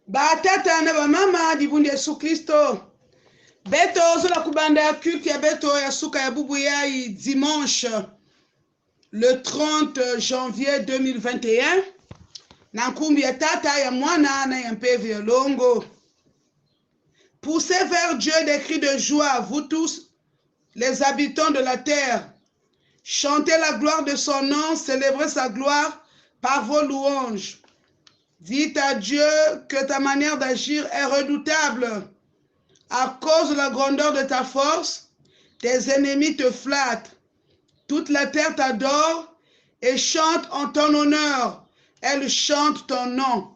Batata na bamama dibundi Yesu Kristo. Beto zola kubanda ya culte ya beto ya suka ya bubu yai dimanche le 30 janvier 2021. Na nkumbi ya tata ya mwana na ya mpeve ya longo. Poussez vers Dieu des cris de joie, vous tous, les habitants de la terre. Chantez la gloire de son nom, célébrez sa gloire par vos louanges. Dites à Dieu que ta manière d'agir est redoutable. À cause de la grandeur de ta force, tes ennemis te flattent. Toute la terre t'adore et chante en ton honneur. Elle chante ton nom.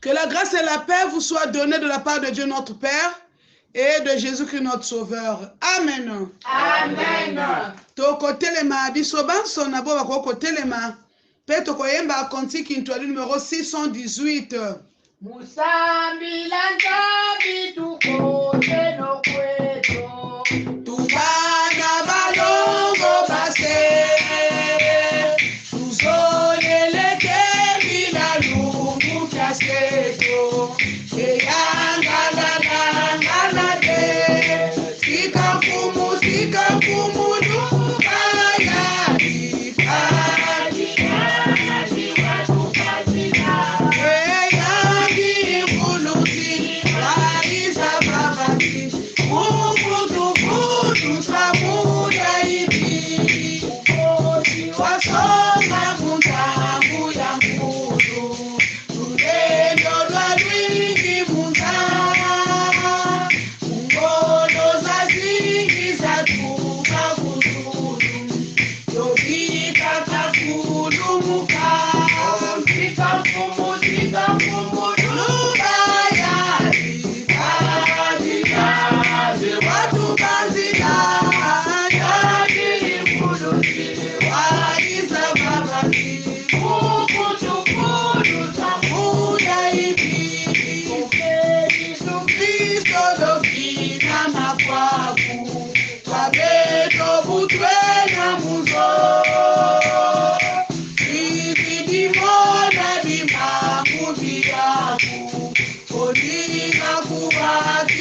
Que la grâce et la paix vous soient données de la part de Dieu notre Père et de Jésus-Christ notre Sauveur. Amen. Amen. Toko telema bisoban sonabo bako telema. Pe toko yemba Cantique Intitulé numéro 618. Musambi lanzabi tukote no kweto. Tubana balongo base. Tuzoleleke bila lungu kiaseto. Sika kumu lubaya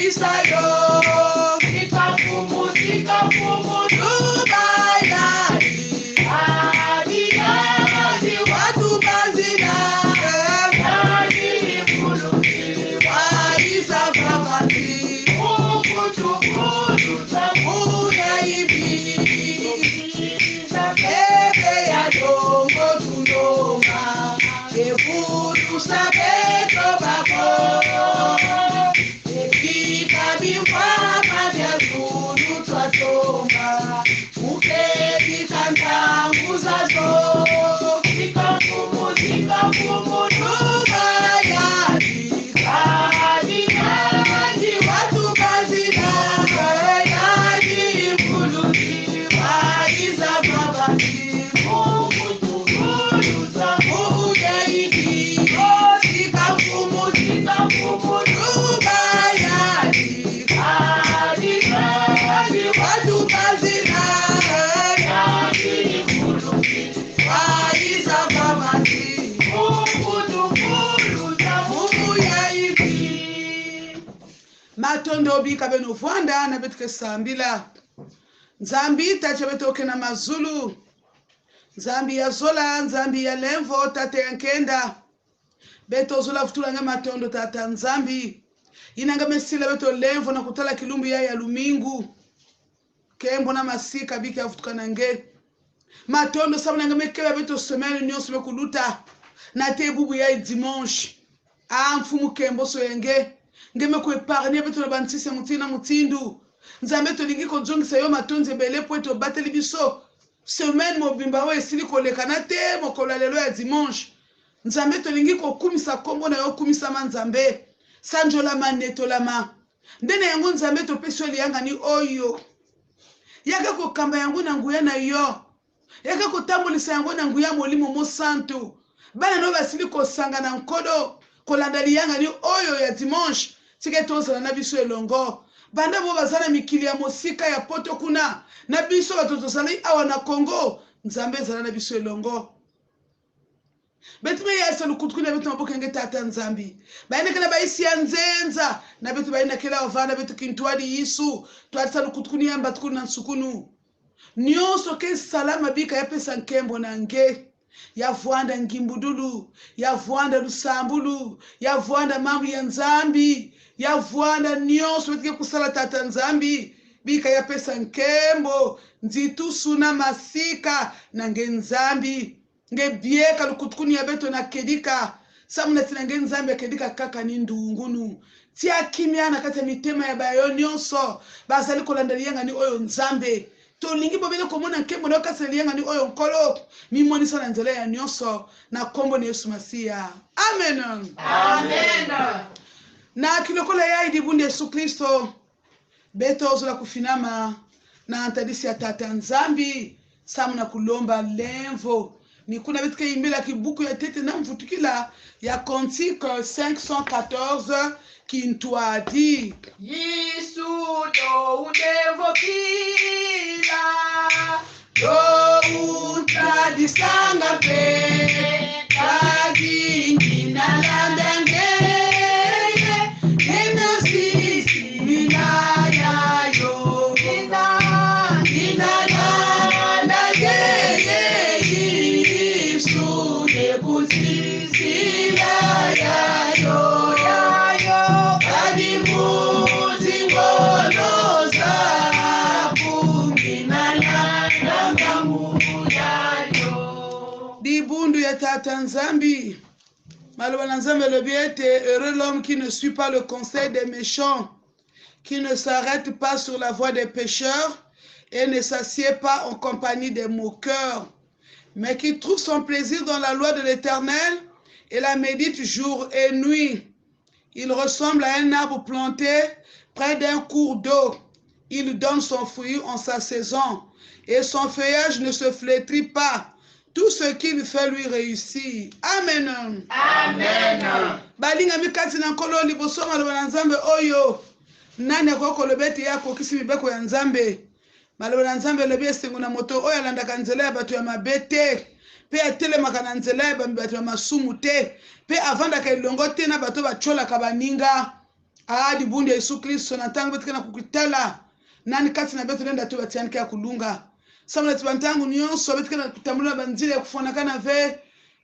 ifadi. Matondo bika beno vwanda na betke sambila. Nzambi tache betoke na mazulu. Nzambi ya zola, nzambi ya lenvo, tate yankenda. Beto zola futula nga matondo tata nzambi. Inanga mesila beto lenvo na kutala kilumbu ya lumingu. Kembo na masika bika ya futuka nange. Matondo sabu nanga mekeba beto semeni nyonsu bekuluta. Na te bubu ya dimanche. Mfumu kembo so yenge. Ngeme ko épargner beto na bantise mutina mutindu. Nzambe to lingi ko jongisa yo matonze bele po eto bateli biso. Semaine mobimba we esili koleka na te mokolo lelo ya dimanche. Nzambe to lingi ko kumisa kombo na yo kumisa manzambe. Sanjola maneto lama. Ndene yango nzambe to peso lianga ni oyo. Yaga ko kamba yango na nguya na yo. Yaga ko tambolisa yango na nguya molimo mo santo. Bana no basili ko sanga na nkodo. Kolanda lianga ni oyo ya dimanche. Sike tozala na biso elongo. Banda bo bazana mikili ya mosika ya poto kuna. Na biso batozali awa na Congo. Nzambe zala na biso elongo. betu me yasa lukutukuna betu maboka nge tata nzambi baina kala baisi ya nzenza na betu baina kala ovana betu kintuadi yisu tuatsa lukutukuni yamba tukuna nsukunu nyonso ke salama bika ya pesa nkembo na nge ya vuanda ngimbudulu ya vuanda lusambulu ya vuanda mambo ya nzambi ya vuanda nyonso betike kusala tata nzambi bika ya pesa nkembo nzitusu na masika na nge nzambi nge bieka lukutukuni ya beto na kedika samuna tina nge nzambi ya kedika kaka ni ndungunu tia kimiana kati ya mitema ya bayo nyonso bazali kolandalianga ni oyo nzambe tolingi bobele komona nkembo na okasalianga ni oyo nkolo mimonisa na nzela ya nyonso na kombo na Yesu Masiya amen Amen. na kilokola ya idibundi Yesu Kristo beto ozola kufinama na antadisi ya tata nzambi samuna kulomba lemvo ni kuna betike imbela kibuku ya tete na mvutukila ya Cantique 514 kintuadi Yesu do udevo kila do utadisanga pe kagi ngina landange nena sisi minaya yo ngina landange Yesu nebuzisi ya yo kadi muzi ngono za kungina landanga Dibundu ya tata nzambi maloba na nzambe lobi ete heureux l'homme qui ne suit pas le conseil des méchants, qui ne s'arrête pas sur la voie des pécheurs et ne s'assied pas en compagnie des moqueurs, mais qui trouve son plaisir dans la loi de l'Éternel et la médite jour et nuit. Il ressemble à un arbre planté près d'un cours d'eau. Il donne son fruit en sa saison et son feuillage ne se flétrit pas. Tout ce qu'il fait lui réussit. Amen. Amen. Balinga mikati na nkolo liboso maloba na nzambe oyo. Nani akoko lobeti yako kisi mibeko ya nzambe. Maloba na nzambe lobi esengo na moto oyo alandaka nzela ya bato ya mabe te. Pe atelemaka na nzela ya bato ya masumu te. Pe avandaka elongo te na bato bacholaka baninga. Dibundi ya Yesu Kristo na ntango betika na kukitala. Nani kati na beto lenda tu batianike ya kulunga. Samula tibantangu nyonso betika na kutambula banzile ya kufonakana ve.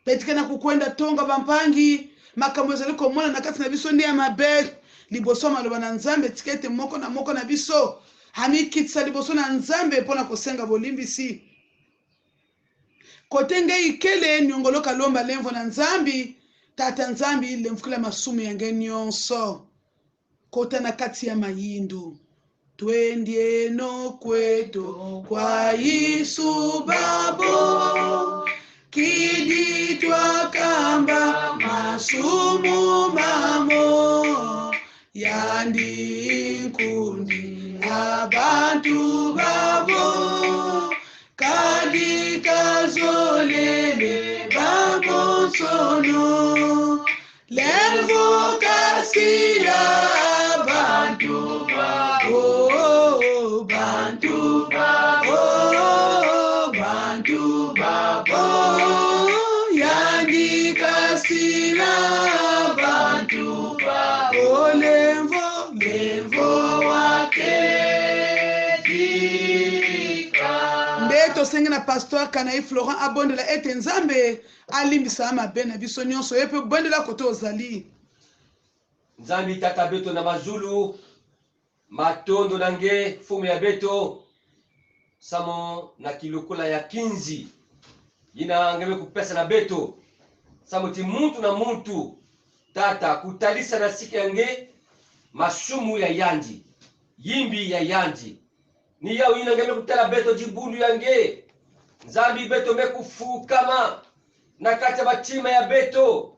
Betika na kukwenda tonga bampangi. Makambo ezali komona na kati na biso ndi ya mabe. Liboso maloba na nzambe tikete moko na biso. Hamikitsa liboso na nzambe pona kosenga bolimbisi. Kotenge ikele nyongoloka lomba lemvo na nzambi. Tata nzambi lemfukila masumu yange nyonso. Kota na kati ya mayindu. Twendie no kweto kwa Yesu babo. Kiditwa kamba masumu mamo. Yandi nkundi abantu babo. Kadika zolele babo sono. Lemvo kasia bantu babo. Bantu babo. Bantu babo. Yandi kasira bantu babo. Lemvo waketika. Ndeto sengi na pasteur Kanaï Florent abondela ete nzambe alimbisa mabe na biso nyonso yepe bondela koto ozali. Nzambi tata beto na mazulu matondo nange fumu ya beto samo na kilokola ya kinzi yina ngeme kupesa na beto samo ti muntu na muntu tata kutalisa na siki yange masumu ya yanji yimbi ya yanji ni yao yina ngeme kutala beto jibundu yange nzambi beto mekufukama na kata batima ya beto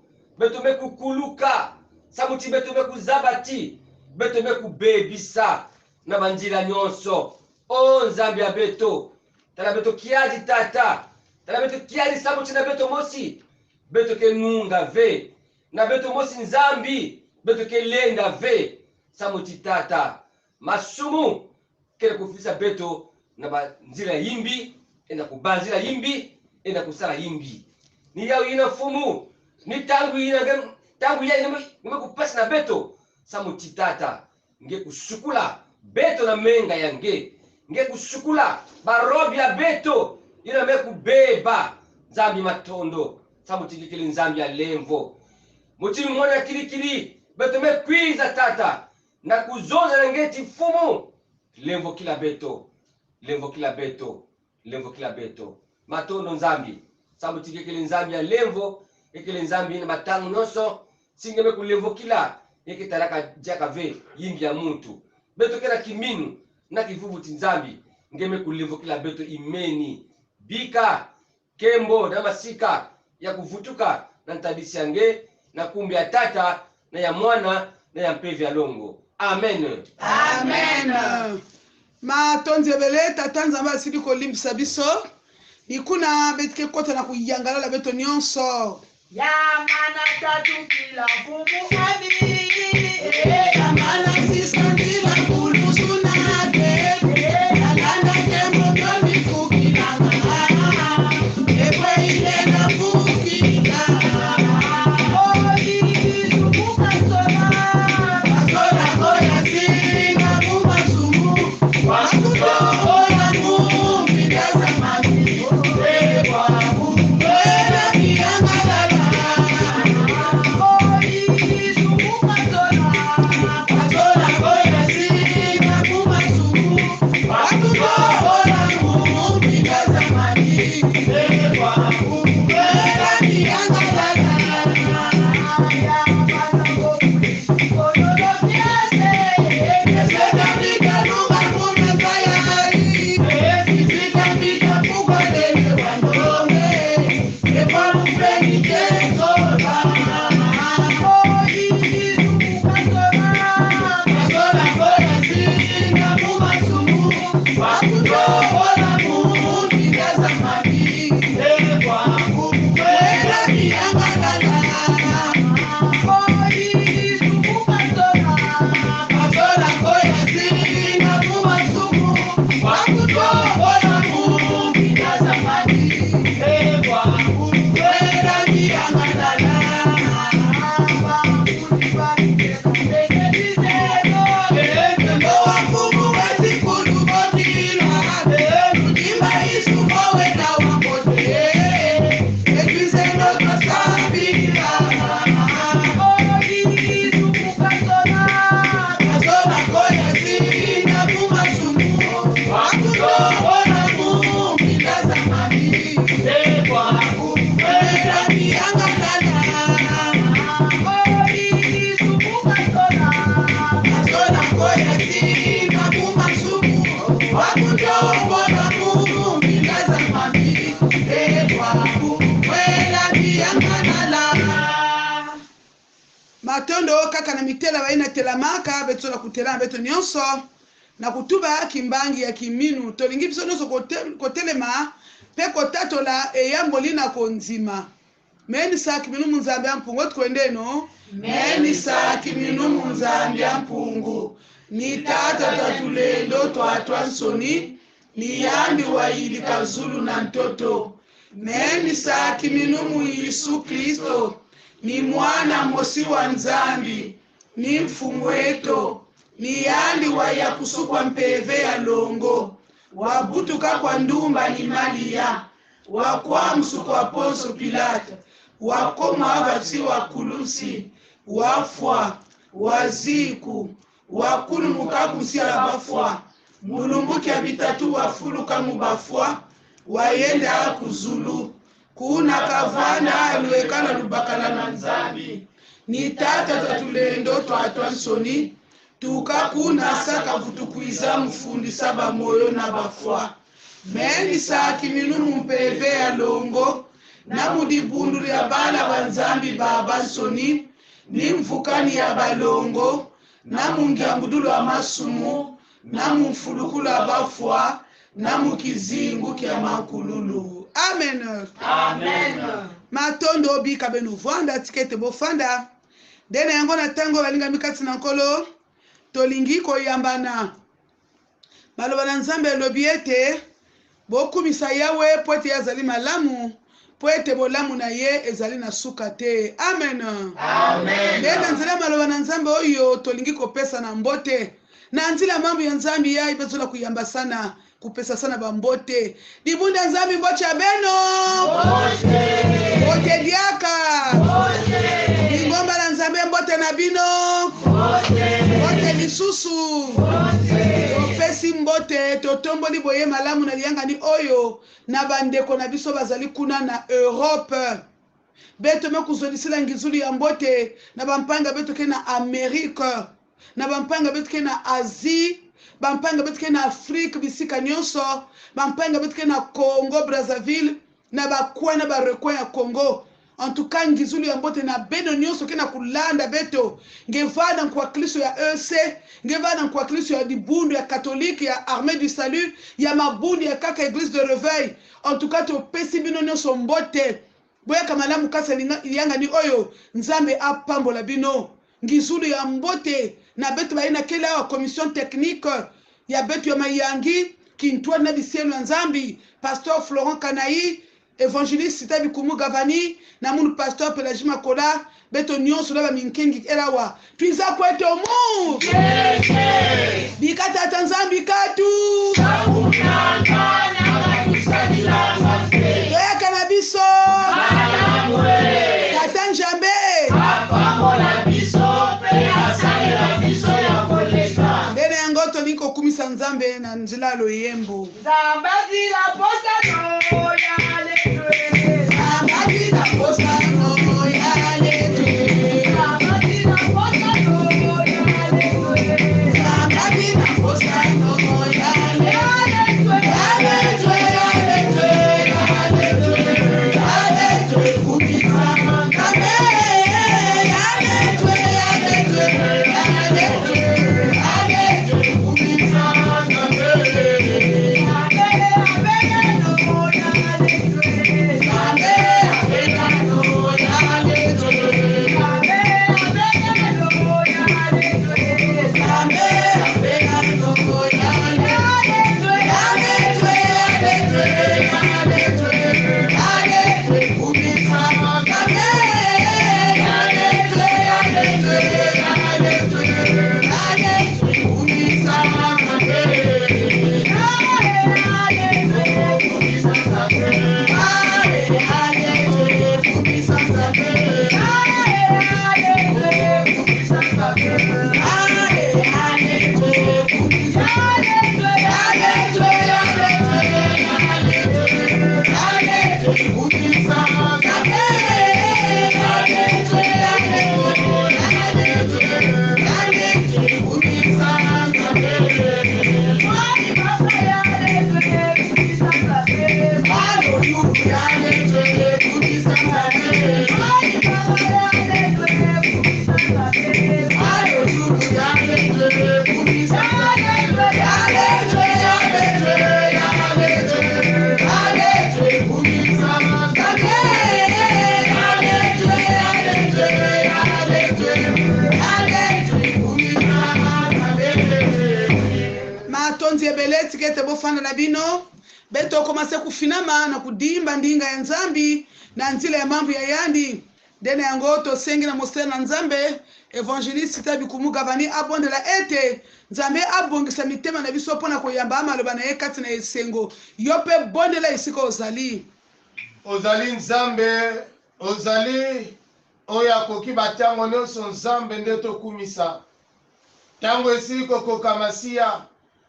mekukuluka samuti beto mekuzabati beto mekubebisa na banjila nyonso o nzambi ya beto tala beto kiaji tata tala beto kiaji samuti na beto mosi beto ke nunga ve na beto mosi nzambi beto ke lenda ve samuti tata masumu kele kufisa beto na banjila yimbi ena kubanjila yimbi ena kusala yimbi ni yao ina fumu ni tangu ya ngeme kupesa na beto samu titata nge kusukula beto na menga yange nge kusukula barobi ya beto ina me kubeba nzambi matondo samu tikikili nzambi ya lemvo mutimi mwana kilikili beto me kwiza tata na kuzoza na ngeti fumu lemvo kila beto lemvo kila beto lemvo kila beto matondo nzambi samu tikikili nzambi ya lemvo ekele nzambi na matangu noso singeme kulevo kila ekitalaka jaka ve yimbi ya muntu beto kena kiminu na kivuvu tinzambi ngeme kulevo kila beto imeni bika kembo na masika ya kuvutuka na ntabisi yange na kumbi ya tata na ya mwana na ya mpevi ya longo amen amen matonzebele tata nzambe asili kolimbisa biso ikuna betike kota na kuyangalala beto nyonso Yamana tatu kila fumu abi. Yamana sisa kila kulu sunate. Yalanda kembo kami kukilanga. Ewe ile na kukila. Oi sumuka sola. Kasola koya singa kumasumu. Wasuto ola mumbi dasa mati. Ewa mumbi wela kiyanga. Matondo kaka na mitela baina telamaka beto na kutela beto nyonso na kutuba kimbangi ya kiminu tolingi biso nyonso kotelema pe kotatola eyamboli na konzima meni sa kiminu munzambi ampungu otukwendeno meni sa kiminu munzambi ampungu ni tata tatulendo twatwa nsoni ni yambi wa ili kazulu na ntoto meni sa kiminu mu Yesu Kristo ni mwana mosi wa nzambi ni mfumu wetu ni yandi wa ya kusukwa mpeve ya longo wabutuka kwa ndumba ni Malia wakwa msuko wa Ponso Pilato wakoma abasi wa kulusi wafwa waziku wakulu mukakusia bafwa mulumbuki abitatu wafuluka mubafwa wayenda kuzulu kuna kavana aliwekana lubakala na nzambi ni tata tatulendo twatwa nsoni tuka kuna saka vutukuiza mfundi saba moyo na bafwa meni saki minunu mpeve ya longo na mudibundu ya bana banzambi baba nsoni ni mfukani ya balongo na mungiambudulu wa masumu na mfulukulu wa bafwa na mukizingu kia makululu amen Amen. matondo obika benu vanda tikete bofanda dena yango na tango balinga mikati na nkolo tolingi koyambana maloba na nzambe elobi ete bokumisa yawe po ete azali malamu po ete bolamu na ye ezali na suka te. Amen. Amen. Nde na nzela maloba na nzambe oyo tolingi kopesa na mbote na nzela mambo ya nzambi ya ibezola kuyamba sana kupesa sana bambote dibunda nzambi mboche ya beno mbote diaka ingomba na nzambe mbote na bino mbote lisusu opesi mbote totomboli boye malamu na liangani oyo na bandeko na biso bazali kuna na Europe beto mekuzodisila ngizulu ya mbote na bampanga beto ke na Amerike na bampanga beto ke na Asie bampanga beto ke na Afrique bisika nyonso bampanga beto ke na Congo Brazzaville na bakwana barekwa ya Congo. En tout cas ngizulu ya mbote na beno nyonso ke na kulanda beto ngevana kwa kristo ya EC ngevana kwa kristo ya dibundu ya katolike ya armée du salut ya mabundi ya kaka église de réveil. En tout cas to pesi bino nyonso mbote boya kamalamu kasa yanga ni oyo nzambe apambola bino ngizulu ya mbote na beto baina kela wa commission technique ya beto ya mayangi kintwa na bisielo ya nzambi pasteur Florent Kanayi évangéliste Sita Bikumu Gavani na munu pasteur Pelagie Makola beto nyonso na baminkengi erawa tuiza kweto mu bikata tanzambi katu doya kanabiso katan jambe ndene yango toliko kumisa nzambe na nzila loyembo tikete bofana na bino beto komase kufinama na kudimba ndinga ya nzambi na nzila ya mambo ya yandi dene yango to sengi na mosela na nzambe évangéliste Sita Bikumu Gavani abondela ete nzambe abongisa mitema na biso pona koyamba amaloba na ye kati na esengo yope bondela isiko ozali nzambe ozali oya koki batango nyonso nzambe nde tokumisa tango esili kokokamasiya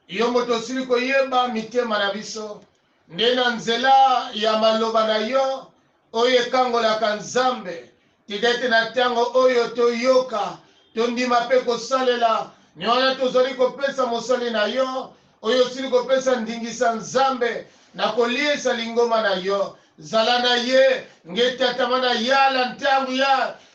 yo moto osili koyeba mitema na biso nde na nzela ya maloba na yo oyo ekangolaka nzambe tikete na tango oyo toyoka tondima mpe kosalela nyona tozali kopesa mosali na yo oyo osili kopesa ndingisa nzambe na koliesa lingoma na yo zala na ye ngetatama na yala ntangu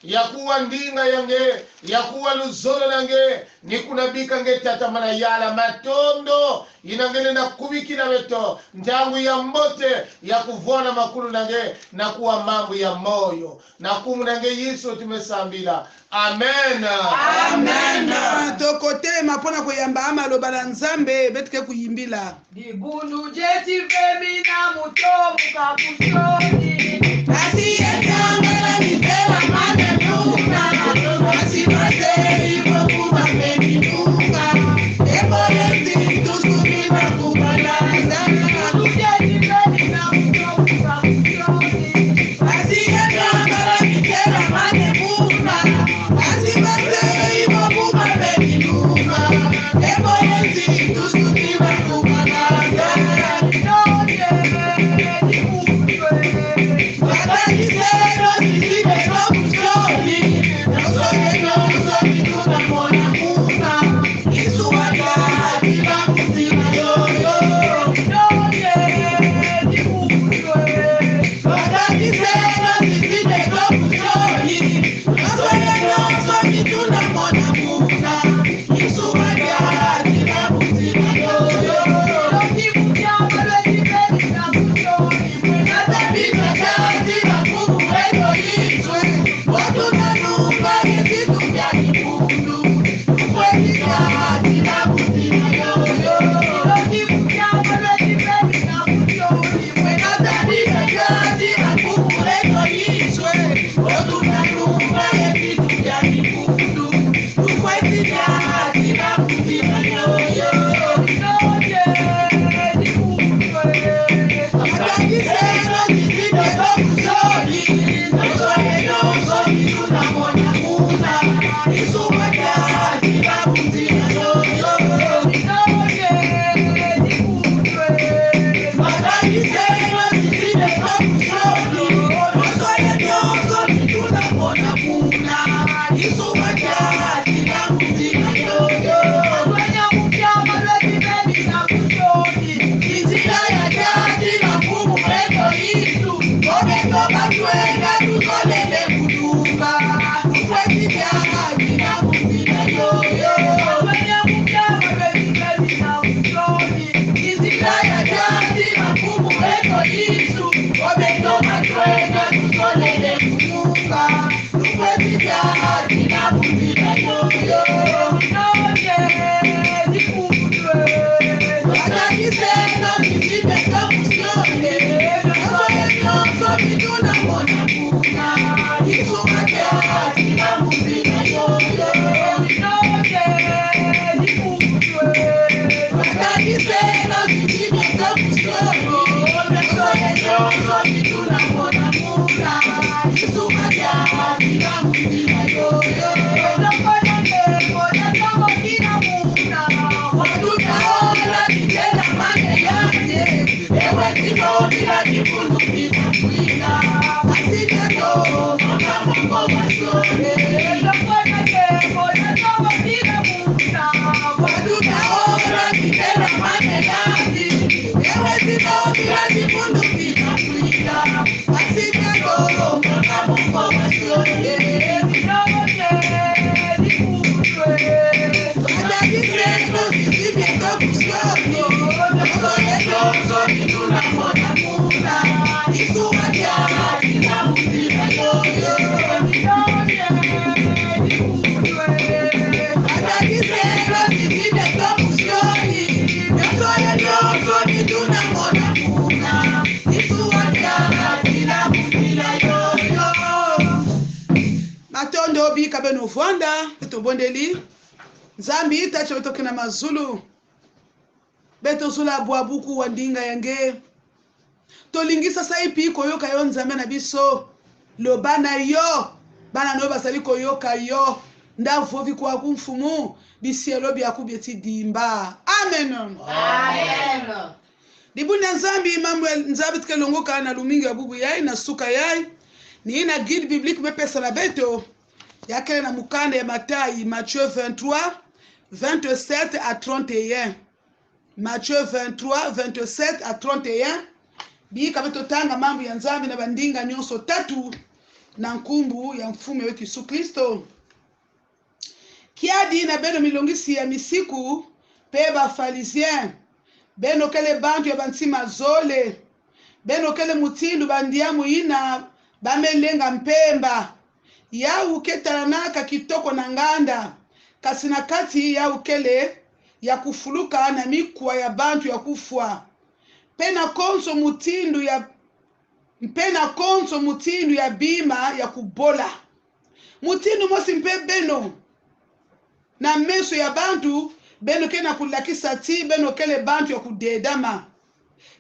ya kuwa ndinga yange ya kuwa luzolo nange nikunabika ngetatama na yala matondo inangene na kubikina beto ntangu ya mbote ya kuvona makulu nange na kuwa mambo ya moyo na kumu nange Yesu tumesambila amen amen tokotelema mpona koyamba amaloba na nzambe betike kuyimbila Dibundu jeti femina mutomu kakusoni Matondo bi kabeno vwanda beto bondeli Nzambi itacho betoke na mazulu beto zula buabuku wandinga yange tolingisa saipi koyoka yo Nzambe na biso lobana yo bana no basali koyoka yo ndavovi kwa kumfumu bisielo byakubyeti dimba amen Amen. Dibuna Nzambi mambo Nzambi tkelongoka na lumingi ya bubu yai na suka yai ni ina guide biblique mepesa na beto yake na mukanda ya Matthieu Matthieu 23 27 à 31 Matthieu 23 27 à 31 bi kabeto tanga mambo ya Nzambi na bandinga nyonso tatu na nkumbu ya mfume wetu Yesu Kristo kiadi na beno milongisi ya misiku pe ba pharisien beno kele bantu ya bantima zole beno kele mutindu bandiamu ina bamelenga mpemba ya uketaranaka kitoko na nganda kasina kati ya ukele ya kufuluka na mikwa ya bantu ya kufwa pena konso mutindu ya mpe na konso mutindu ya bima ya kubola. Mutindu mosi mpe beno na meso ya bantu beno ke na kulakisa ti beno kele bantu ya kudedama.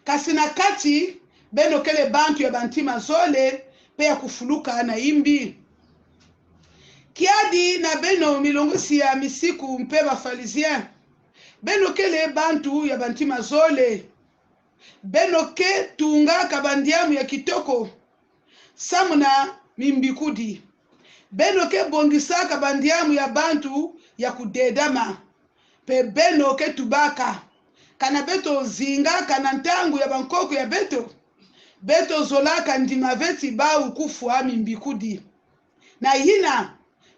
Kasi na kati beno kele bantu ya bantima zole pe ya kufuluka na imbi. Kiadi na beno milongosi ya misiku mpe bafalisien beno kele bantu ya bantima zole beno ke tunga kabandiamu ya kitoko samuna mimbikudi beno ke bongisa kabandiamu ya bantu ya kudedama pe beno ke tubaka kana beto zinga kana ntangu ya bankoko ya beto zolaka ndima veti ba ukufwa mimbikudi na yina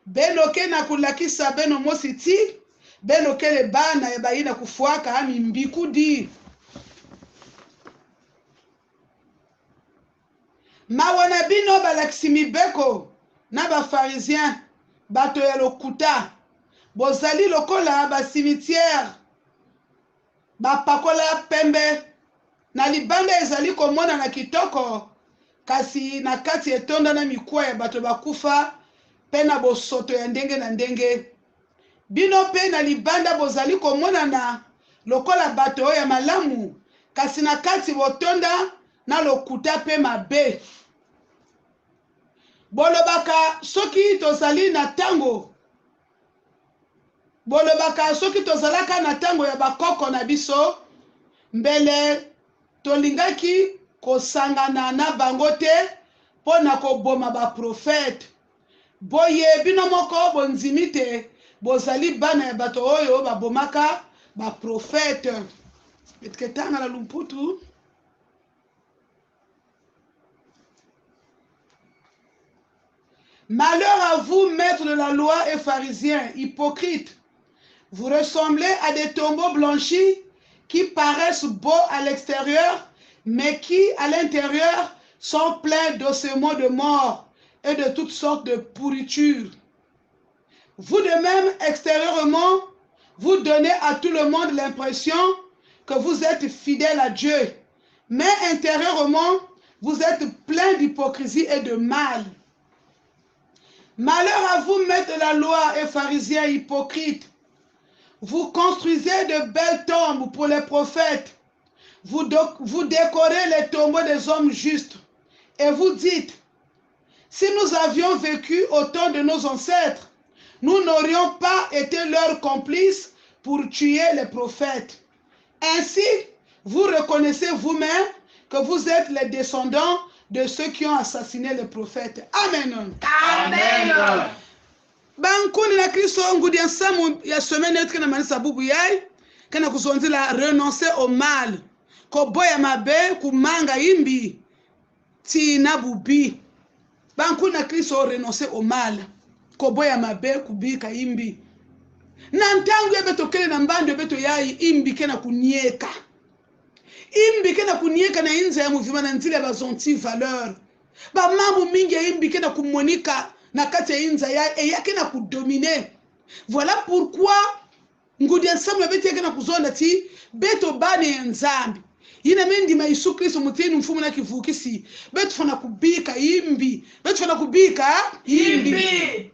beno ke na kulakisa beno mositi beno kele bana ya bayina kufuaka mimbikudi. Mawana bino balakisimi beko na bafarisien bato ya lokuta bozali lokola ba cimetière bapakola pembe na libanda ezali komona na kitoko kasi na kati etonda na mikwa ya bato bakufa pe na bosoto ya ndenge na ndenge. Bino pe na libanda bozali komona na lokola bato ya malamu kasi na kati botonda na lokuta pe mabe. Bolobaka soki tozali na tango. Bolobaka soki tozalaka na tango ya bakoko na biso mbele tolingaki kosangana na bango te po na koboma ba prophète. Boye bino moko bonzimi te bozali bana ya bato oyo babomaka ba prophète. Etketanga la lumputu. Malheur à vous, maîtres de la loi et pharisiens, hypocrites. Vous ressemblez à des tombeaux blanchis qui paraissent beaux à l'extérieur, mais qui, à l'intérieur, sont pleins d'ossements de mort et de toutes sortes de pourritures. Vous de même, extérieurement, vous donnez à tout le monde l'impression que vous êtes fidèles à Dieu, mais intérieurement, vous êtes pleins d'hypocrisie et de mal. Malheur à vous, maîtres de la loi et pharisiens hypocrites. Vous construisez de belles tombes pour les prophètes. Vous décorez les tombeaux des hommes justes. Et vous dites, si nous avions vécu au temps de nos ancêtres, nous n'aurions pas été leurs complices pour tuer les prophètes. Ainsi, vous reconnaissez vous-même que vous êtes les descendants de ceux qui ont assassiné les prophètes. Amen. Amen. Bankuni na Kristo ngudi ya samu ya semaine yetu kana manisa bubu yai kana kuzonzila renoncer au mal ko boya mabe kumanga imbi ti na bubi. Bankuni na Kristo renoncer au mal ko boya mabe kubika imbi na ntangu ya beto kele na mbando beto yai imbi kena kunieka imbi kena kunieka na inza ya muvima na nzile bazonti valeur ba mambo mingi ya imbi kena kumonika na kati ya inza ya e yake na kudomine. Voilà pourquoi ngudi ensemble ya beti yake na kuzonda ti beto bane ya nzambi yina mendi ma Yesu Kristo muteni mfumu na kivukisi beto fana kubika imbi beto fana kubika imbi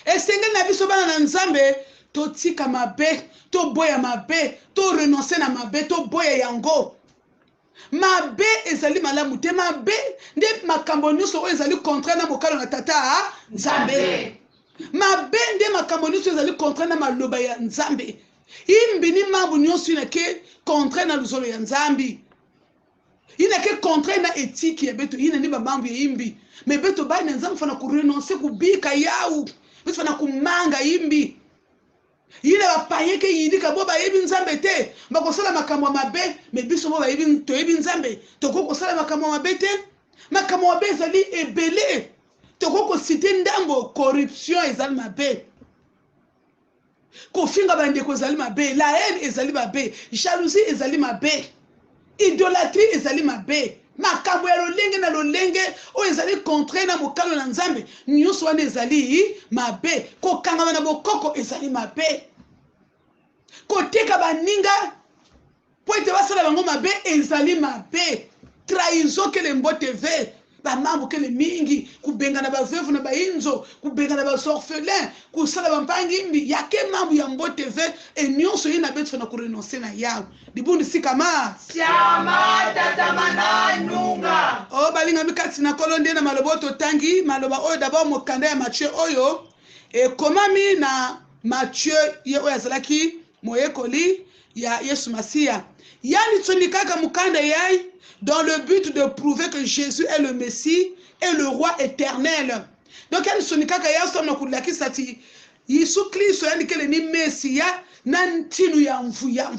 esenga na biso bana na nzambe to tika mabe to boya mabe to renoncer na mabe to boya yango. Mabe ezali malamu te mabe nde makambo nyonso oyo ezali contraire na mokalo na tata nzambe. Mabe nde makambo nyonso ezali contraire na maloba ya nzambe. Imbi ni mambo nyonso inake contraire na luzolo ya nzambi. Inake contraire na etiki ya beto ina ni mambo ya imbi. Me beto bani nzambe fana kurenoncer kubika yau. Beto fana kumanga imbi. Yina bapayeke yindika bo bayebi nzambe te bakosala makambo mabe me biso bo bayebi toyebi nzambe toko kosala makambo mabe te makambo mabe ezali ebele toko kosite ndambo corruption ezali mabe kofinga bandeko ezali mabe la haine ezali mabe jalousie ezali mabe idolâtrie ezali mabe makambo ya lolenge na lolenge oyo ezali contraire na mokalo na nzambe nyonso wana ezali mabe kokangama na bokoko ezali mabe koteka baninga po ete basala bango mabe ezali mabe trahison que les mbote ve bamambo ke le mingi kubenga na baveuve na bainzo kubenga na basorphelin kusala bampangi mbi yake mambo ya mbote ve enyonso yina betu na kurenoncer na yawe dibundi sikama Siama tatamana nunga. o balinga mikati na kolonde na maloboto tangi maloba oyo d'abord mokanda ya Matthieu oyo ekomami na Matthieu ye oyo azalaki moyekoli ya Yesu Masia yani tsonikaka mukanda yai dans le but de prouver que Jésus est le Messie et le roi éternel. Donc yani tsonikaka ya somo kulakisa ti Yesu Kristo yani kele ni Mesia na ntinu ya mvu yani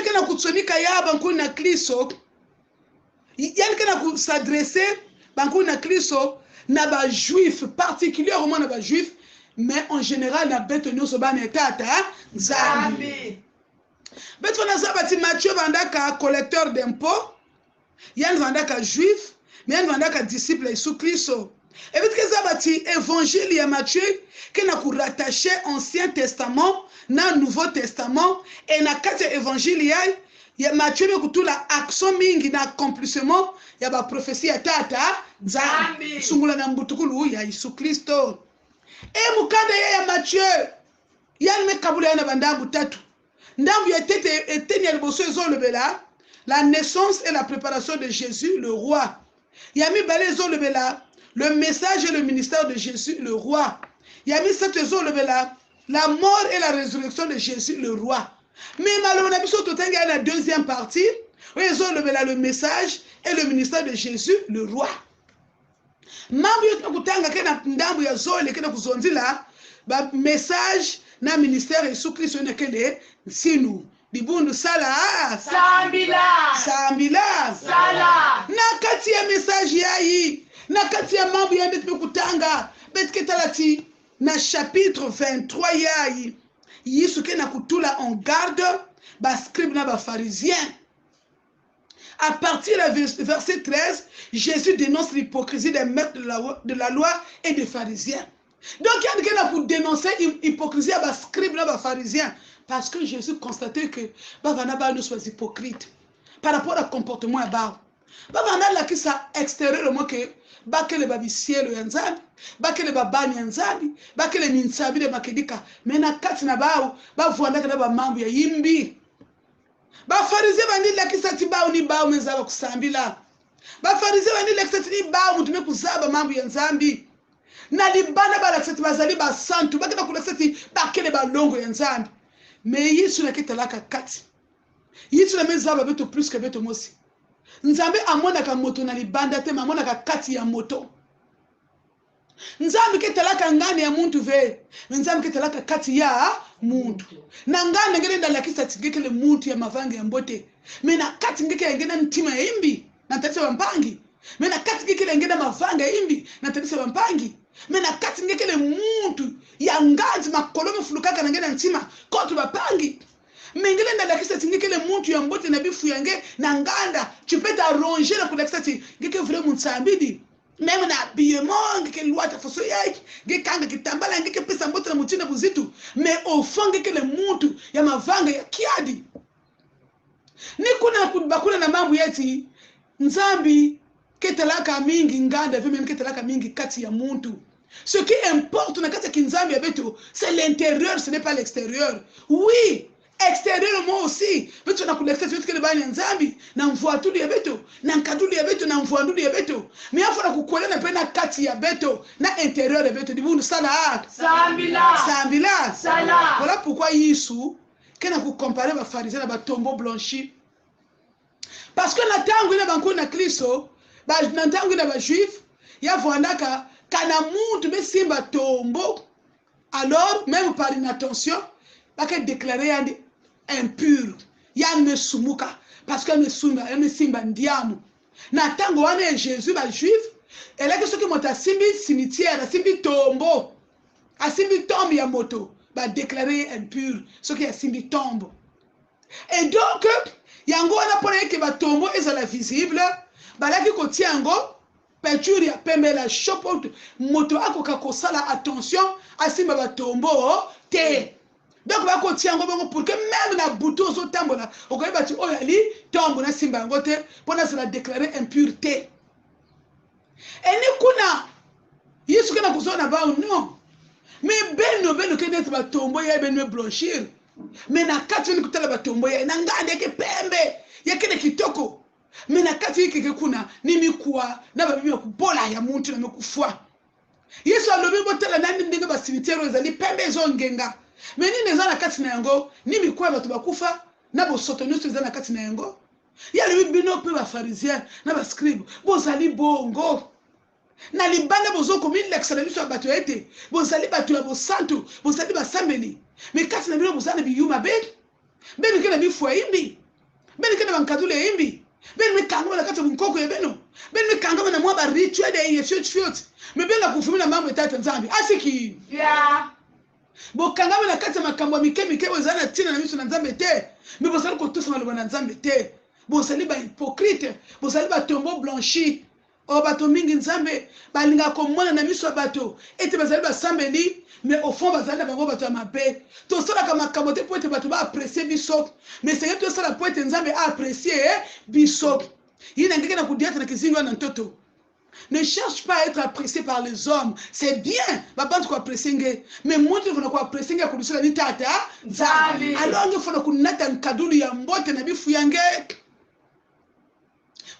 kana kutsonika ya banku na Kristo yani kana kusadresser banku na Kristo na ba juif particulièrement na ba juif mais en général na beto nyoso ba netata nzambi beto na zabati Matthieu vandaka collecteur d'impôts yan vandaka juif mais yan vandaka disciple Yesu Kristo et vite que zabati évangile ya Matthieu qui na ku rattacher Ancien Testament na Nouveau Testament et na kati évangile ya Matthieu be kutula action mingi na accomplissement ya ba prophétie ya tata nzambi sungula na mbutukulu ya Yesu Kristo e mukanda ya Matthieu yani mekabula na bandambu tatu ndambu ya tete eteni ya liboso ezolobela la naissance et la préparation de Jésus le roi yami bale ezolobela le message et le ministère de Jésus le roi yami cette ezolobela la mort et la résurrection de Jésus le roi. Mais malheureusement, la deuxième partie, ils ont le message et le ministère de Jésus le roi. Message na ministère de Jésus Christ sinu dibundu sala sambila Sala. na kati ya message yayi na kati ya mambo ya betu kutanga betketalati na chapitre 23 yayi Yesu ke na kutula en garde ba scribe na ba pharisien. À partir du verset 13, Jésus dénonce l'hypocrisie des maîtres de la loi et des pharisiens. Donc il y a quelqu'un pour dénoncer l'hypocrisie à ba scribe na ba pharisien parce que Jésus constatait que ba vanaba nous soit hypocrite par rapport au comportement à ba. Ba vanala qui ça extérieurement que bakele babisielo ya nzambi bakele babani ya nzambi bakele minsabi de makedika mena kati na bao bavuandaka na bamambo ya yimbi bafarize bandila kisati bao ni bao menzaba kusambila bafarize bandila kisati ni bao mutume kuzaba mambo ya nzambi na libana bala kisati bazali basantu bakena kula kisati bakele balongo ya nzambi me Yesu na kitalaka kati Yesu na menzaba beto plus que beto mosi Nzambe amonaka moto na libanda te amonaka kati ya moto. Nzambe ketalaka ngani ya muntu ve. Nzambe ketalaka kati ya muntu. Na ngani ngene ndalakisa tingekele muntu ya mavanga ya mbote. Mena kati ngeke ngena ntima ya imbi na tatisa wampangi. Mena kati ngekele ngena mavanga ya imbi na tatisa wampangi. Mena kati ngekele muntu ya ngazi makolome fulukaka na ngena ntima kotu wapangi. Mengele ndalakisa tingekele muntu ya mbote na bifu yange na nganda tu peux t'arranger na kulakisa ti ngeke vraiment mtsambidi même na habillement ngeke loi ta foso yake ngekanga kitambala ngeke pesa mbote na mutina buzitu mais au fond ngekele muntu ya mavanga ya kiadi ni kuna bakuna na mambo yeti nzambi ketalaka mingi nganda vime ketalaka mingi kati ya muntu. Ce qui importe na kati ya kinzambi ya betu c'est l'intérieur, ce n'est pas l'extérieur. Oui, extérieurement aussi beto na kulekta vitu kile bani nzambi na mvuatuli ya beto na nkaduli ya beto na mvuanduli ya beto mais afona kukolana na pena kati ya beto na intérieur ya beto dibundu sala sambila Sala. Voilà pourquoi Yesu kena ku comparer ba pharisiens na ba tombeau blanchi parce que na tangu na banko na Kristo ba na tangu na ba juif ya voandaka kana muntu be simba tombeau alors même par inattention baka déclarer impur ya mesumuka parce que mesimba ndiamu na tango wana Jésus ba juif eleke soki moto asimbi cimetière asimbi tombeau asimbi tombe ya moto ba déclarer impur soki asimbi tombe et donc yango wana pona yeke ba tombeau ezala visible balaki kotia yango peinture ya pembe la chopote moto akoka kosala attention asimba ba tombeau te. donc bakotia yango bongo pour que même na butu ozotambola okoyeba ti oyo ali tombo na simba yango te mpona sala déclarer impureté eni kuna yesu kena kozona bao non mais beno kende batombo ya beno blanchir mais na kati ni kutala batombo ya na ngande ke pembe yakene kitoko mais na kati yike kuna ni mikuwa na babibi kubola ya muntu na mekufwa yesu alobi botala nani ndenge ba cimetière ezali pembe ezongenga mais ni neza na kati na yango ni mikuwa bato bakufa na bosoto nyonso eza na kati na yango ya lobi bino pe ba pharisien na ba scribe bozali bongo na libanda bozoko milekisa na biso ya bato ete bozali bato ya bosantu bozali basambeli mais kati na bino bozali biyuma beno ke na bifwa imbi beno ke na bankadule imbi beno mikangama na kati ya bunkoko ya beno mikangama na mwa ba rituel de fiot mais benga kufumi na mambo etata nzambi asiki Yeah. bokangama na kati ya makambo ya mike bozali na ntina na miso na nzambe te mais bozali kotusa maloba na nzambe te bozali ba hypocrite bozali batombo blanchi o bato mingi nzambe balinga komona na miso ya bato ete bazali basambeli mais au fond bazali na bango bato ya mabe tosalaka makambo te po ete bato baapprécie biso mais senge tosala po ete nzambe aapprécie biso ye na ngenge na kudiata na kizingi wana ntoto ne cherche pas à être apprécié par les hommes. C'est bien. Papa, tu apprécier. Mais moi, tu veux apprécier à condition de tata. Nzambi. Alors, il faut que nous n'ayons un cadeau de yambote na bifuyange.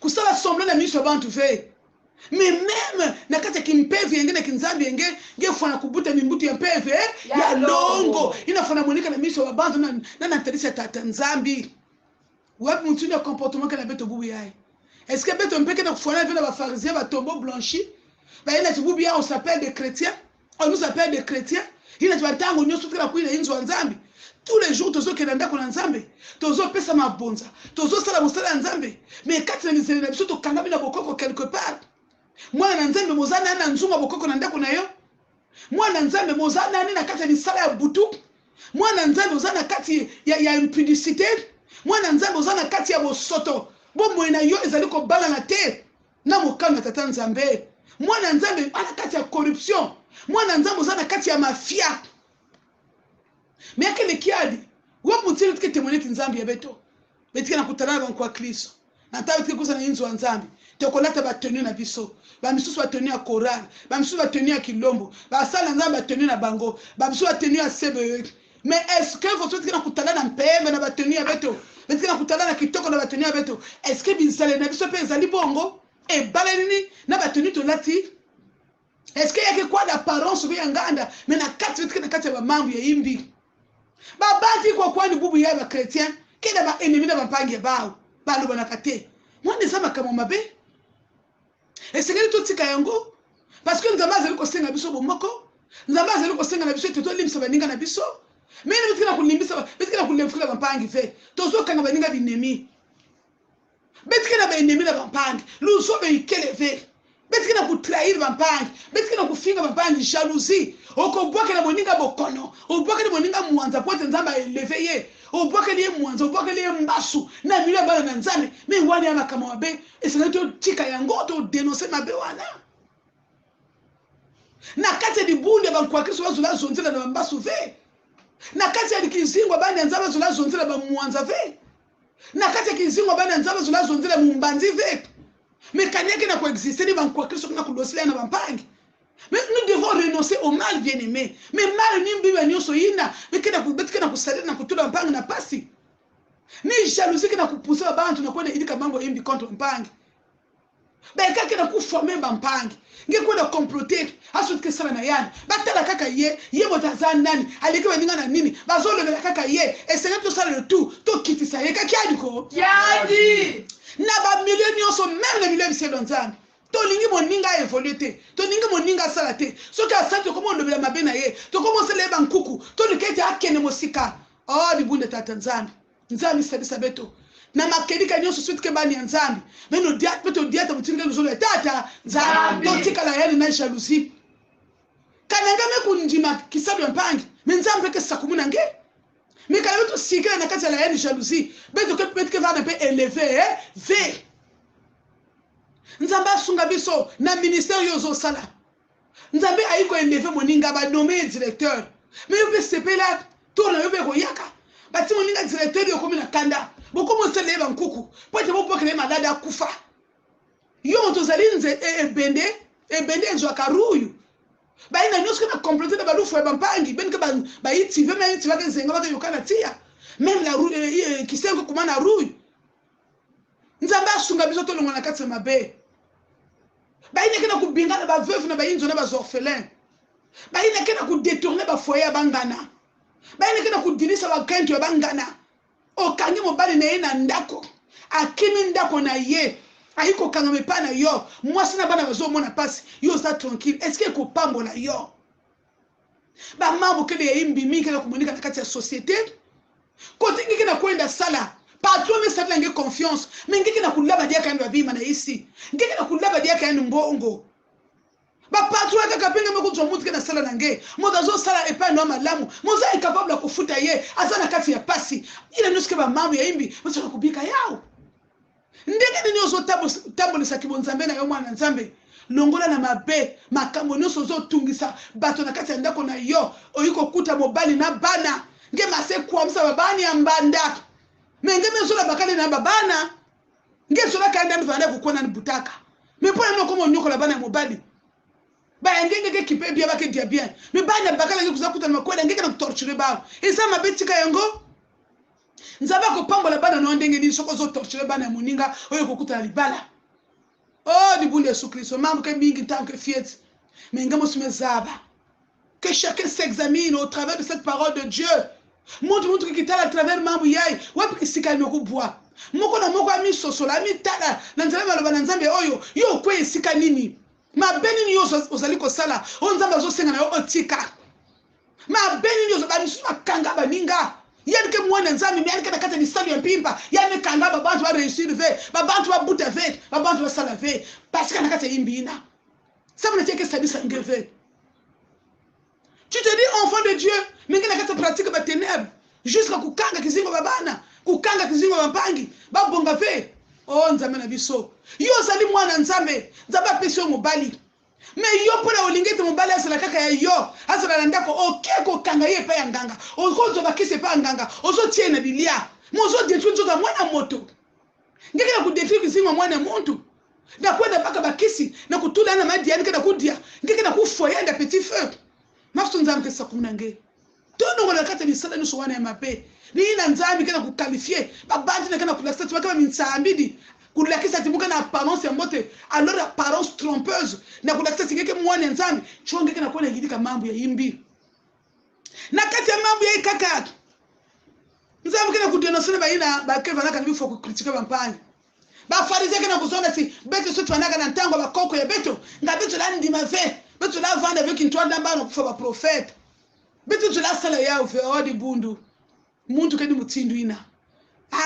Kusala semblant na miso bantu fait. Mais même na kati kimpevi yenge na kinzambi yenge ngefana kubuta mimbutu ya mpeve ya longo. Inafana monika na miso bantu na natalisa tata nzambi. Wapi mtu na comportement kana beto bubu yae. Est-ce que beto mpeke na kufana vile ba pharisiens ba tombeau blanchi? Ba ina tibubu ya on s'appelle des chrétiens. On nous appelle des chrétiens. Ina tibatango nyoso kila kuina inzo nzambi. Tous les jours tozo kenanda ko nzambe. Tozo pesa mabonza. Tozo sala musala nzambe. Mais kati na misele na biso to kangami na bokoko quelque part. Mwana nzambe mozana na nzunga bokoko na ndako na yo. Mwana nzambe mozana na kati ya misala ya butu. Mwana nzambe mozana kati ya impudicité. Mwana nzambe mozana kati ya bosoto. Bombo na yo ezali ko bala na te. Na mokano tata nzambe. Mwana nzambe ana kati ya corruption. Mwana nzambe mozana kati ya mafia. Mais akele kiadi. Wa mutiri tike temoneti nzambe ya beto. Betika na kutana ba kwa Kristo. Na tawe tike kuza na inzo nzambe. Tokolata ba tenue na biso. Ba misusu ba tenue ya choral, ba misusu ba tenue ya kilombo, ba sala nzambe ba tenue na bango, ba misusu ba tenue ya CBE. Mais est-ce que vous êtes kutala na mpembe na ba tenue ya beto? Betika na kutala na kitoko na ba tenue ya beto. Est-ce que bizale na biso pe ezali bongo? E balenini na ba tenue to lati? Est-ce que yake kwa d'apparence bi nganda, mais na kati betika na kati ya ba mambo ya imbi? Ba bati kwa ni bubu ya ba chrétien, kina ba ennemi na ba pangi bao, ba lo banaka te. Mwana nzamba kama mabe. Esengeli totika yango parce que nzamba azali kosenga biso bomoko, nzamba azali kosenga na biso toto limisa baninga na biso. Mais ne bitika kulimbisa, bitika kulemfika bampangi fe. Tozo kanga baninga binemi. Bitika na baenemi na bampangi, luso be ikelefe. Bitika na kutrahir bampangi, bitika na kufinga bampangi jalousie. Okobwaka na moninga bokono, obwaka na moninga mwanza pote nzamba eleveye. Obwaka liye mwanza, obwaka liye mbasu na mila bala na nzambe. Mais wani ya makama wabe, esengeli to tika yango to dénoncer mabe wana. Na kati ya dibundi ya bankwa Kristo wazula zonzela na mbasu ve. Na kati ya kizingwa bani nzamba zula zonzela ba mwanza ve. Na kati ya kizingwa bani nzamba zula zonzela mumbanzi ve. Mais kanyeke na coexister ni bankwa Kristo na kudosila na bampangi. Mais nous devons renoncer au mal bien-aimé. Mais mal ni mbiba nyoso yina, mais kena kubetika kusalia na kutula mpangi na pasi. Ni jalousie kena kupusa bantu na kwenda idika bango imbi contre mpangi. Ba kaka na kuformer mpangi. Nge kwenda comploter, aso ke sala na yana. Batala kaka ye motazana nani, alike baninga na nini. Bazolo na kaka ye, essayer to sala le tout, to kitisa ye kaka yadiko. Yadi. Na ba millions nyoso même les millions c'est dans to lingi moninga évoluer te to lingi moninga sala te soki asante komo ndobela mabe na ye to komo sala ba nkuku to likete akene mosika oh libunde tata nzambi nzambi sabisa beto na makedika nyoso suite ke bani nzambi meno diat beto diata mutinga luzolo tata nzambi to tika la yani na jalousie kananga me kunjima kisabu ya mpangi menzambi ke sakumuna nge mais kana beto sikela na kati la yani jalousie beto ke va pe élever ve Nzamba sunga biso na ministère yozo sala. Nzambe aiko élevé moninga ba nommé directeur. Mais yo pe sepela tourna yobe ko yaka bati moninga directeur yo komi na kanda boko mo sele ba nkuku pote bo pokele malada kufa yo moto zalinze ebende nzo karuyu ba ina nyuska na compléter ba lufu ba mpangi ben ka ba yiti ve mais yiti ba zenga ba yokana tia même la rue kisengo kuma na rue nzamba asunga biso to longo na kati mabe ba ina kena kubingana ba veuve na ba inzo na ba orphelin ba ina kena ku détourner ba foyer bangana ba ina kena ku dilisa ba kento ya bangana okangi mobali na ye na ndako akimi ndako na ye ayiko kanga mepana yo mwasi na bana bazo mona pasi yo za tranquille est-ce que ko pambola yo ba mambo kele ya imbi mingi na komunika na kati ya société kote ngiki na kwenda sala patron me sala nge confiance mengiki na kulaba dia kando bima na isi ngiki na kulaba dia kando mbongo ba patron aka penga meko zomutika na sala nange moza zo sala epa no malamu moza est capable de kufuta ye azana kati ya pasi ile nuske ba mambo ya imbi moza kubika yao ndenge nini ozo tambolisa kibonzambe na yo mwana nzambe longola na mabe makambo nyonso ozotungisa bato na kati ya ndako na yo oyiko kuta mobali na bana nge mase kuamsa babani ya mbanda menge mezola bakale na babana nge zola kanda mvanda kukona ni butaka mepona no komo nyoko la bana ya mobali ba ngenge ke kipe bia bake dia bien me bana bakala nge kuzakuta na makwenda nge na torture ba esa mabetika yango nzaba ko pambola bana no ndenge ni soko zo torture bana ya muninga oyo kokuta libala oh di bunde Yesu Kristo mambo ke mingi tanke fiet mais ngamo sumezaba que chacun s'examine au travers de cette parole de Dieu montre qui tala à travers mambo yai wapi kisika imeko bwa moko na moko ami sosola ami tala na nzala maloba na nzambe oyo yo kwe sika nini mabeni ni yo ozali ko sala o nzamba zo senga na yo otika mabeni ni yo ba misu makanga baninga yani ke mwana nzambe mi alika na kata ni sali ya mpimba yani kanga ba bantu ba réussir ve ba bantu ba buta ve ba bantu ba sala ve parce que na kata imbina ça me tient que ça dit ça ngeve. Tu te dis enfant de Dieu mais ngena kata pratique ba ténèbres jusqu'à kukanga kizingo babana kukanga kizingo bampangi ba bonga ve oh nzambe na biso yo sali mwana nzambe nzaba pesio mobali mais yo pona olingete mobali asala kaka ya yo asala ndako okeko kanga ye pa ya nganga okozo bakise pa nganga ozo tiena bilia mozo détruire nzoka mwana moto ngeke na ku détruire kizingo mwana muntu na kwenda baka bakisi na kutula na madi yani kana kudia ngeke na kufoya nda petit feu mafso nzambe kesa kumunange tono ngona kata misala nuso wana ya mape ni na nzambe kana ku qualifier ba bandi na kana ku lakisa tuba kama minsambidi kulakisa timuka na apparence ya mbote alors apparence trompeuse na kulakisa tingeke mwana nzambe chongeke na kuona ngidika mambo ya imbi na kati ya mambo ya kaka nzambe kana kudenoncer ba ina ba keva na kana bifo ku critiquer bampani ba farisien kana kuzonda si beto sotu anaka na ntango ba koko ya beto ngabeto la ndima ve beto la vanda avec une toile d'amba kufa ba prophète beto tu la sala ya ufe odi bundu muntu kedi mutindu ina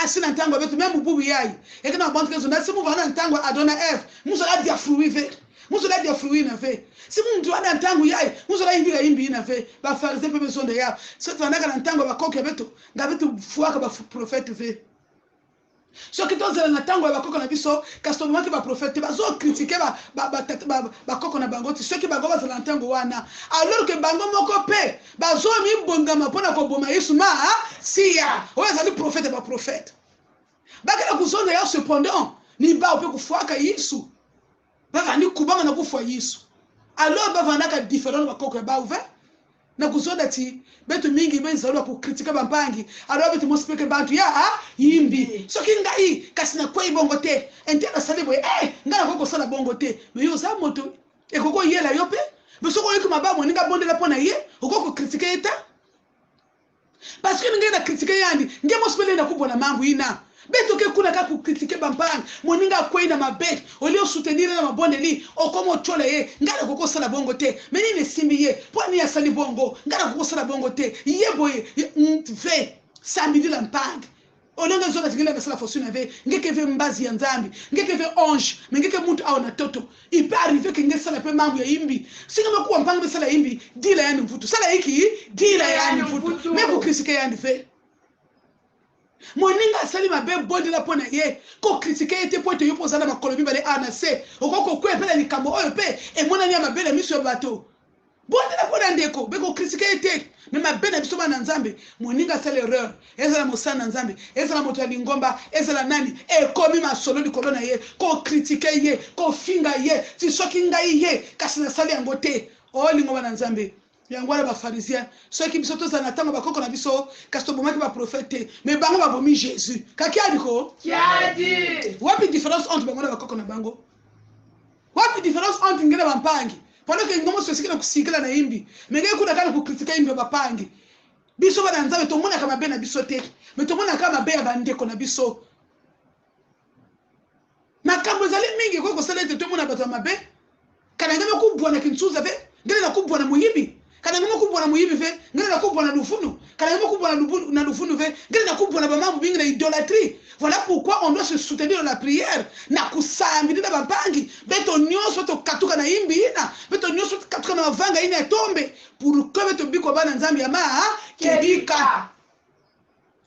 sina ntango beto même bubu yayi ekana bantu kezo na simu vana ntango adona f muso la dia fruit ve muso la dia fruit na ve simu mtu ana ntango yayi muso la imbi na ve ba farisien pe besoin de ya sotu anaka na ntango ba koko ya beto ngabeto fuaka ba prophète ve so que tous na tango ba koko na biso kasto maki ba prophète ba zo critiquer ba koko na bango ti ceux qui ba go ba za tango wana alors que bango moko pe ba zo mi bongama pona ko boma Yesu ma siya o za li prophète ba prophète ba kana kuzonda ya cependant ni ba ope kufuaka Yesu ba vani kubanga na kufuwa Yesu alors ba vana ka différent ba koko ba ouvert na kuzonda ti beto mingi benzalo ku critique bampangi alors beto mo speak bantu ya yimbi so kinga yi kasina kwa ibongo te entena salebo ngana koko sala bongo te mais yo za moto e koko yela yope beso ko yikuma ba moninga bondela pona ye okoko critique eta parce que ninga na critique yandi nge mo spele na kubona mambo ina beto ke kuna ka ku critique bampangi moninga kwa ina mabet olio soutenir na mabondeli okomo chole ye ngana koko sala bongo te mais ni simbi ye poni ya sali bongo ngana koko sala bongo te yeboye ve samedi la mpangi olonga zoka zingine na sala fortune ve ngeke ve mbazi ya nzambi ngeke ve ange ngeke muntu aona toto il peut arriver que ngeke sala pe mambo ya imbi singa makuwa mpangi sala imbi dila yani mvutu sala hiki dila yani mvutu meku critique yani ve moninga sali mabe bondi la pona ye ko critiquer ete pote yo posana makolobi bale anase okoko kwepela likambo oyo pe e mona nya mabe la miso bato bonde na pona ndeko beko critiquer ete mais ma bena biso bana nzambe moninga c'est l'erreur ezala mosana nzambe ezala moto ya lingomba ezala nani ekomi masolo likolo na ye ko critiquer ye ko finga ye ti soki ngai ye kasi na sali yango te o lingomba na nzambe yango wana ba pharisien soki biso tozala na tango bakoko na biso kasi tobomaki ba prophète mais bango babomi Jésus kaki aliko Kiadi. wapi différence entre bango na bakoko na bango wapi différence entre ngene bampangi pendant que ngomo sosi kana kusikila na imbi mais ngai kuna kana ku critiquer imbi bapangi biso bana nzambe to mona kama be na biso te mais to mona kama be ya bandeko na biso makambo zali mingi ko sala ete to mona bato mabe kana ngame ku bwana kintsuza fe ngene na ku bwana muyibi kana ngame ku bwana muyibi fe ngene na ku bwana lufunu kana ngame ku bwana na lufunu fe ngene na ku bwana ba mambo bingi na idolâtrie. Voilà pourquoi on doit se soutenir dans la prière na kusambi na bampangi beto nyonso to katuka na imbi ina beto nyonso to katuka na mavanga ina tombe pour que beto biko bana nzambi ama kebika.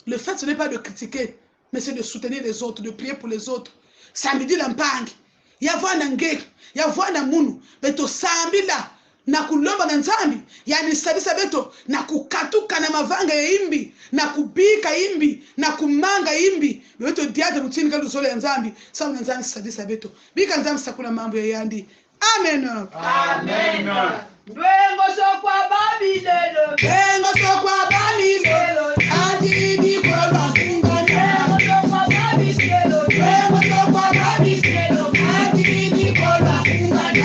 Le fait ce n'est pas de critiquer mais c'est de soutenir les autres, de prier pour les autres. Samedi la mpangi ya vana ngeke ya vana munu beto sambi la na kulomba na nzambi yani sadisa beto na kukatuka na mavanga ya imbi na kubika imbi na kumanga imbi beto diade mutini kalu solo ya nzambi sawa na nzambi sadisa beto bika nzambi sakula mambo ya yandi. Amen. Amen. Dwengo sokwa babi lelo. Dwengo sokwa babi lelo. Adi di kwa kunga. Dwengo sokwa babi lelo. Dwengo sokwa babi lelo. Adi di kwa kunga.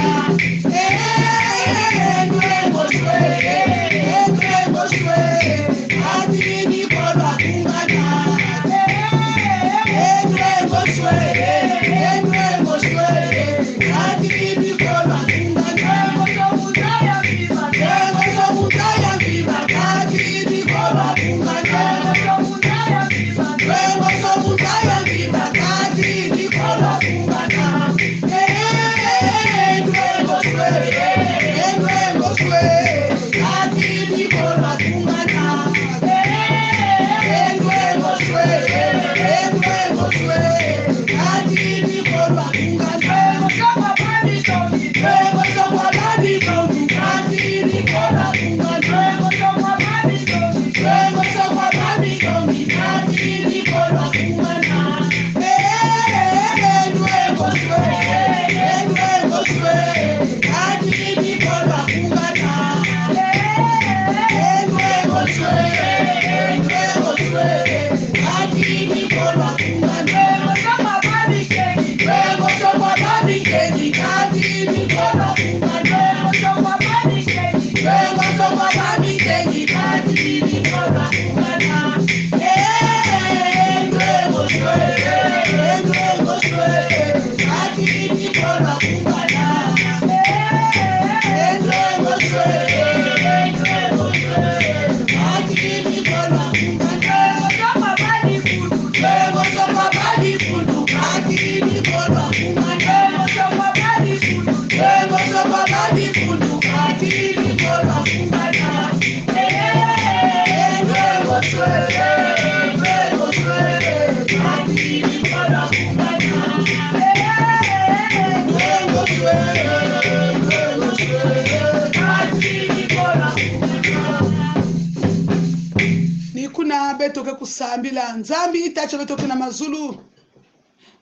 Beto ke kusambila nzambi itacho beto ke na mazulu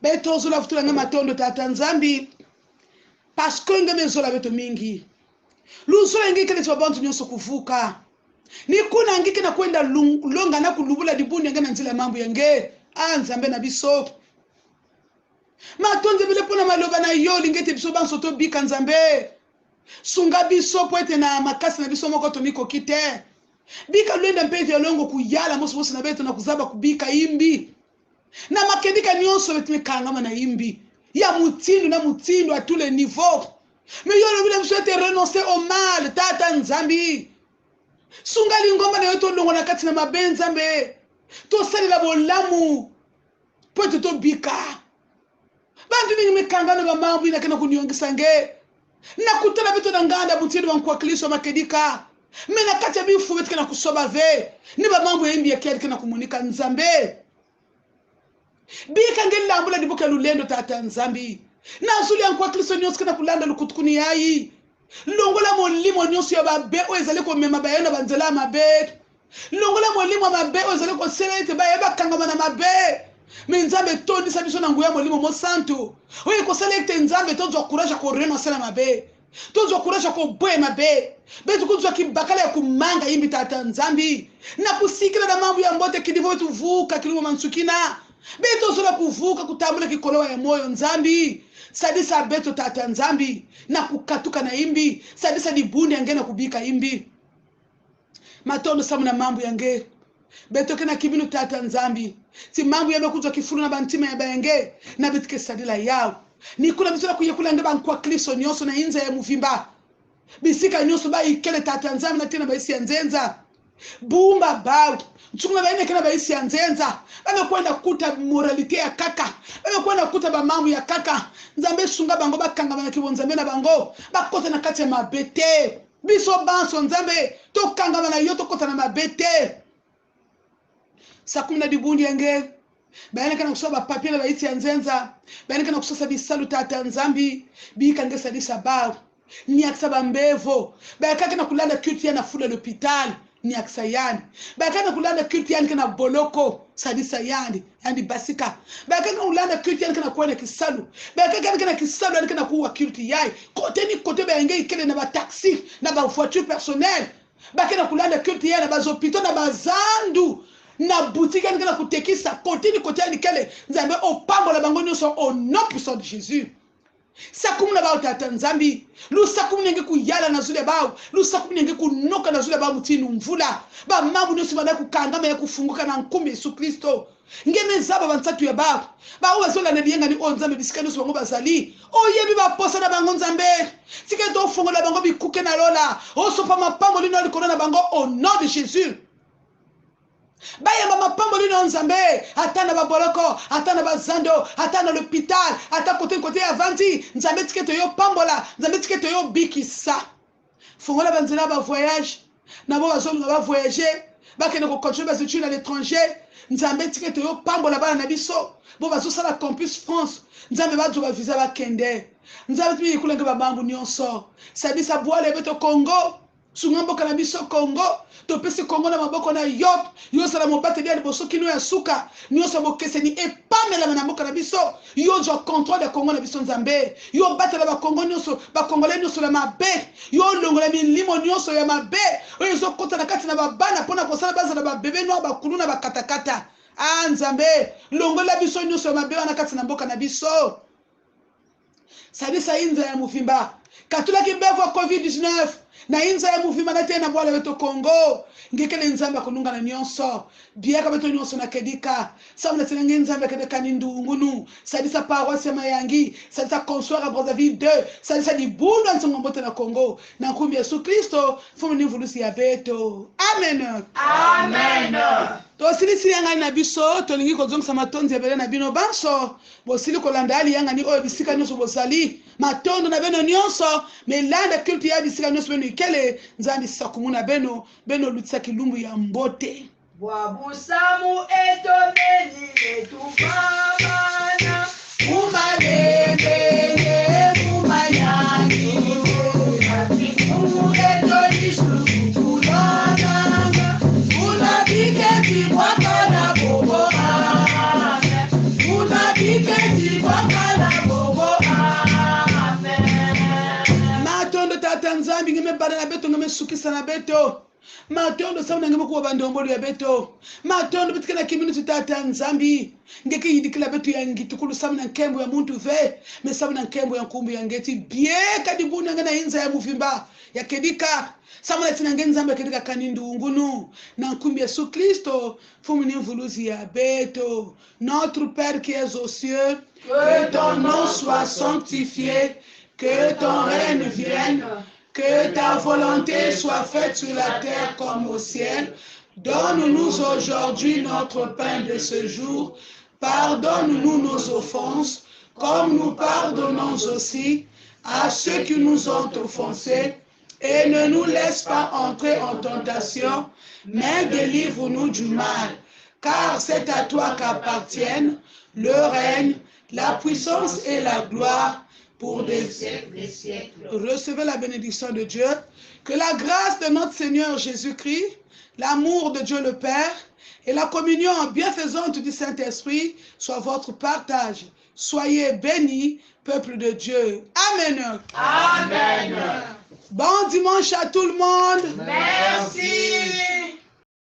beto zula futula nga matondo tata nzambi parce que ngame zola beto mingi luzola ngike ne twabantu nyonso kuvuka ni kuna ngike na kwenda longa na kulubula dibuni ngana nzila mambo yange nzambe na biso matonze bile pona maloba na yo lingete biso banso to bika nzambe sunga biso po ete na makasi na biso moko to miko kite bika lwenda mpete ya longo kuyala moso moso na beto na kuzaba kubika imbi na makendika nyonso betime kangama na imbi ya mutindo na mutindo à tous les niveaux mais yo le vile mswete renoncer au mal tata nzambi sungali ngomba na yo to longo na kati na mabenza mbe to sali la bolamu po ete to bika bantu ningi mekangana ba mambo ina kana kuniongisa nge na kutana beto na nganda mutindo wa kwa Kristo makedika mena kati ya bifu betu kana kusoba ve ni ba mambo yimbi ya kia kana kumunika nzambe bika ngeli lambula dibuka lulendo tata nzambi na zuli ya kwa Kristo nyonsi kana kulanda lukutukuni yayi longola molimo nyonso ya babe oyo ezali komema baye na banzela ya mabe longola molimo ya mabe oyo ezali kosala ete baye bakangama na mabe me nzambe etondisa biso na nguya molimo mosantu oyo ekosala ete nzambe tozwa courage ya korenosela mabe tozwa courage ya koboya mabe be tukuzwaki bakala ya kumanga yimbi tata nzambi na kusikila na mambo ya mbote kidivo tuvuka kilimo mansukina be tozola kuvuka kutambula kikolowa ya moyo nzambi sadisa beto tata nzambi na kukatuka na imbi sadisa dibundi yange na kubika imbi matondo samu na mambo yange beto kena kibinu tata nzambi si mambo yabe kuzwa kifuru na bantima ya bayange na bitike sadila yao nikula bisola kuyekula nge bankwa klipso nyonso na inza ya muvimba bisika nyonso ba ikele tata nzambi na tena baisi ya nzenza bumba bao mchungula baine kena baisi ya nzenza babe kwenda kuta moralite ya kaka babe kwenda kuta ba mambo ya kaka nzambe sunga bango bakanga bana kibonzambe na bango bakota na kati ya mabete biso banso nzambe tokanga bana yo tokota na mabete sakumi na dibundi yange bayana kana kusoba papier na baisi ya nzenza bayana kana kusosa bisalu tata nzambi bikange sadisa bao ni aksaba mbevo bayaka kana kulanda culture na fula l'hôpital ni aksayani bayaka kulanda culture kana boloko sadisa yani basika bayaka kulanda culture kana kuona kisalu bayaka kana kisalu kana kuwa culture yai kote ni kote bayange ikele na ba taxi na ba voiture personnelle bayaka kulanda culture na ba hôpital na bazandu na boutique ngana kutekisa kote ni kote ni kele nzambe opambo la bango nyonso au nom puissant de Jésus sakumu na bao tata nzambi lu sakumu nenge kuyala na zule bao lu sakumu nenge kunoka na zule bao mutinu mvula ba mambu nyonso bana kukangama ya kufunguka na nkumbi Yesu Kristo ngeme zaba bansatu ya bao ba uwa zola na bienga ni o nzambe bisika nyonso bango bazali o yebi ba posa na bango nzambe sike to fongola bango bikuke na lola o sopa mapambo lino likona na bango au nom de Jésus bayamba mapambo lino nzambe atana baboloko atana bazando atana l'hôpital ata kote ya vanti nzambe tiketo yo pambola nzambe tiketo yo bikisa fongola banzela ba voyage nabo bazonga ba voyager bakene ko continuer bas études à l'étranger nzambe tiketo yo pambola bana na biso bo bazosala campus France nzambe bazo ba visa bakende nzambe timi kulenga ba mambo nyonso sadisa boile beto Congo sungambo kana biso Congo to pesi Congo na maboko na yop yo sala mobate dia liboso kino ya suka nyonso bokese ni epamela na mboka na biso yo jo contrôle de Congo na biso nzambe yo batela ba Congo nyonso ba Congolais nyonso na mabe yo longola milimo nyonso ya mabe oyo zo kota na kati na babana pona kosala baza na ba bebe no ba kulu na ba katakata nzambe longola biso nyonso ya mabe na kati na mboka na biso sadisa inza ya mufimba katula kibevo COVID-19 na inza ya muvima na tena bwala beto Congo ngekele nzambe kununga na nyonso biaka beto nyonso na kedika samna tena nzambe kedeka ndungunu sadisa paroisse mayangi sadisa Consoir à Brazzaville 2 sadisa dibunda nsongombote na Congo na nkumbi Yesu Kristo fumu ni vulusi ya beto amen Amen. to silisi yanga na biso to lingi ko zongsa matonzi ya bele na bino banso bo sili ko landa ali yanga ni oyo bisika nyonso bosali matondo na beno nyonso melanda culture ya bisika nyonso beno ikele nzambi sakumuna beno lutisa kilumbu ya mbote Wabusamu etomeni etupamana umalebele umayangi umu etolisu kulananga unabiketi wakana bobo amen unabiketi wakana bobo amen matondo tata nzambi ngeme bana na beto ngeme sukisa na beto matondo sauna ngeme kuwa bandombolo ya beto matondo bitikana kiminu tata nzambi ngeke yidikila beto ya ngitukulu samuna nkembo ya muntu ve me samuna nkembo ya nkumbu ya ngeti bieka dibuna ngana inza ya muvimba ya kedika samuna tina nzambe kedika kanindu ngunu na nkumbi Yesu Kristo fumu ni mvuluzi ya beto. Notre Père qui es aux cieux, que ton nom soit sanctifié, que ton règne vienne, que ta volonté soit faite sur la terre comme au ciel. Donne-nous aujourd'hui notre pain de ce jour. Pardonne-nous nos offenses, comme nous pardonnons aussi à ceux qui nous ont offensés. Et ne nous laisse pas entrer en tentation, mais délivre-nous du mal. Car c'est à toi qu'appartiennent le règne, la puissance et la gloire pour des siècles des siècles. Recevez la bénédiction de Dieu. Que la grâce de notre Seigneur Jésus-Christ, l'amour de Dieu le Père et la communion bienfaisante du Saint-Esprit soient votre partage. Soyez bénis, peuple de Dieu. Amen. Amen. Bon dimanche à tout le monde. Merci.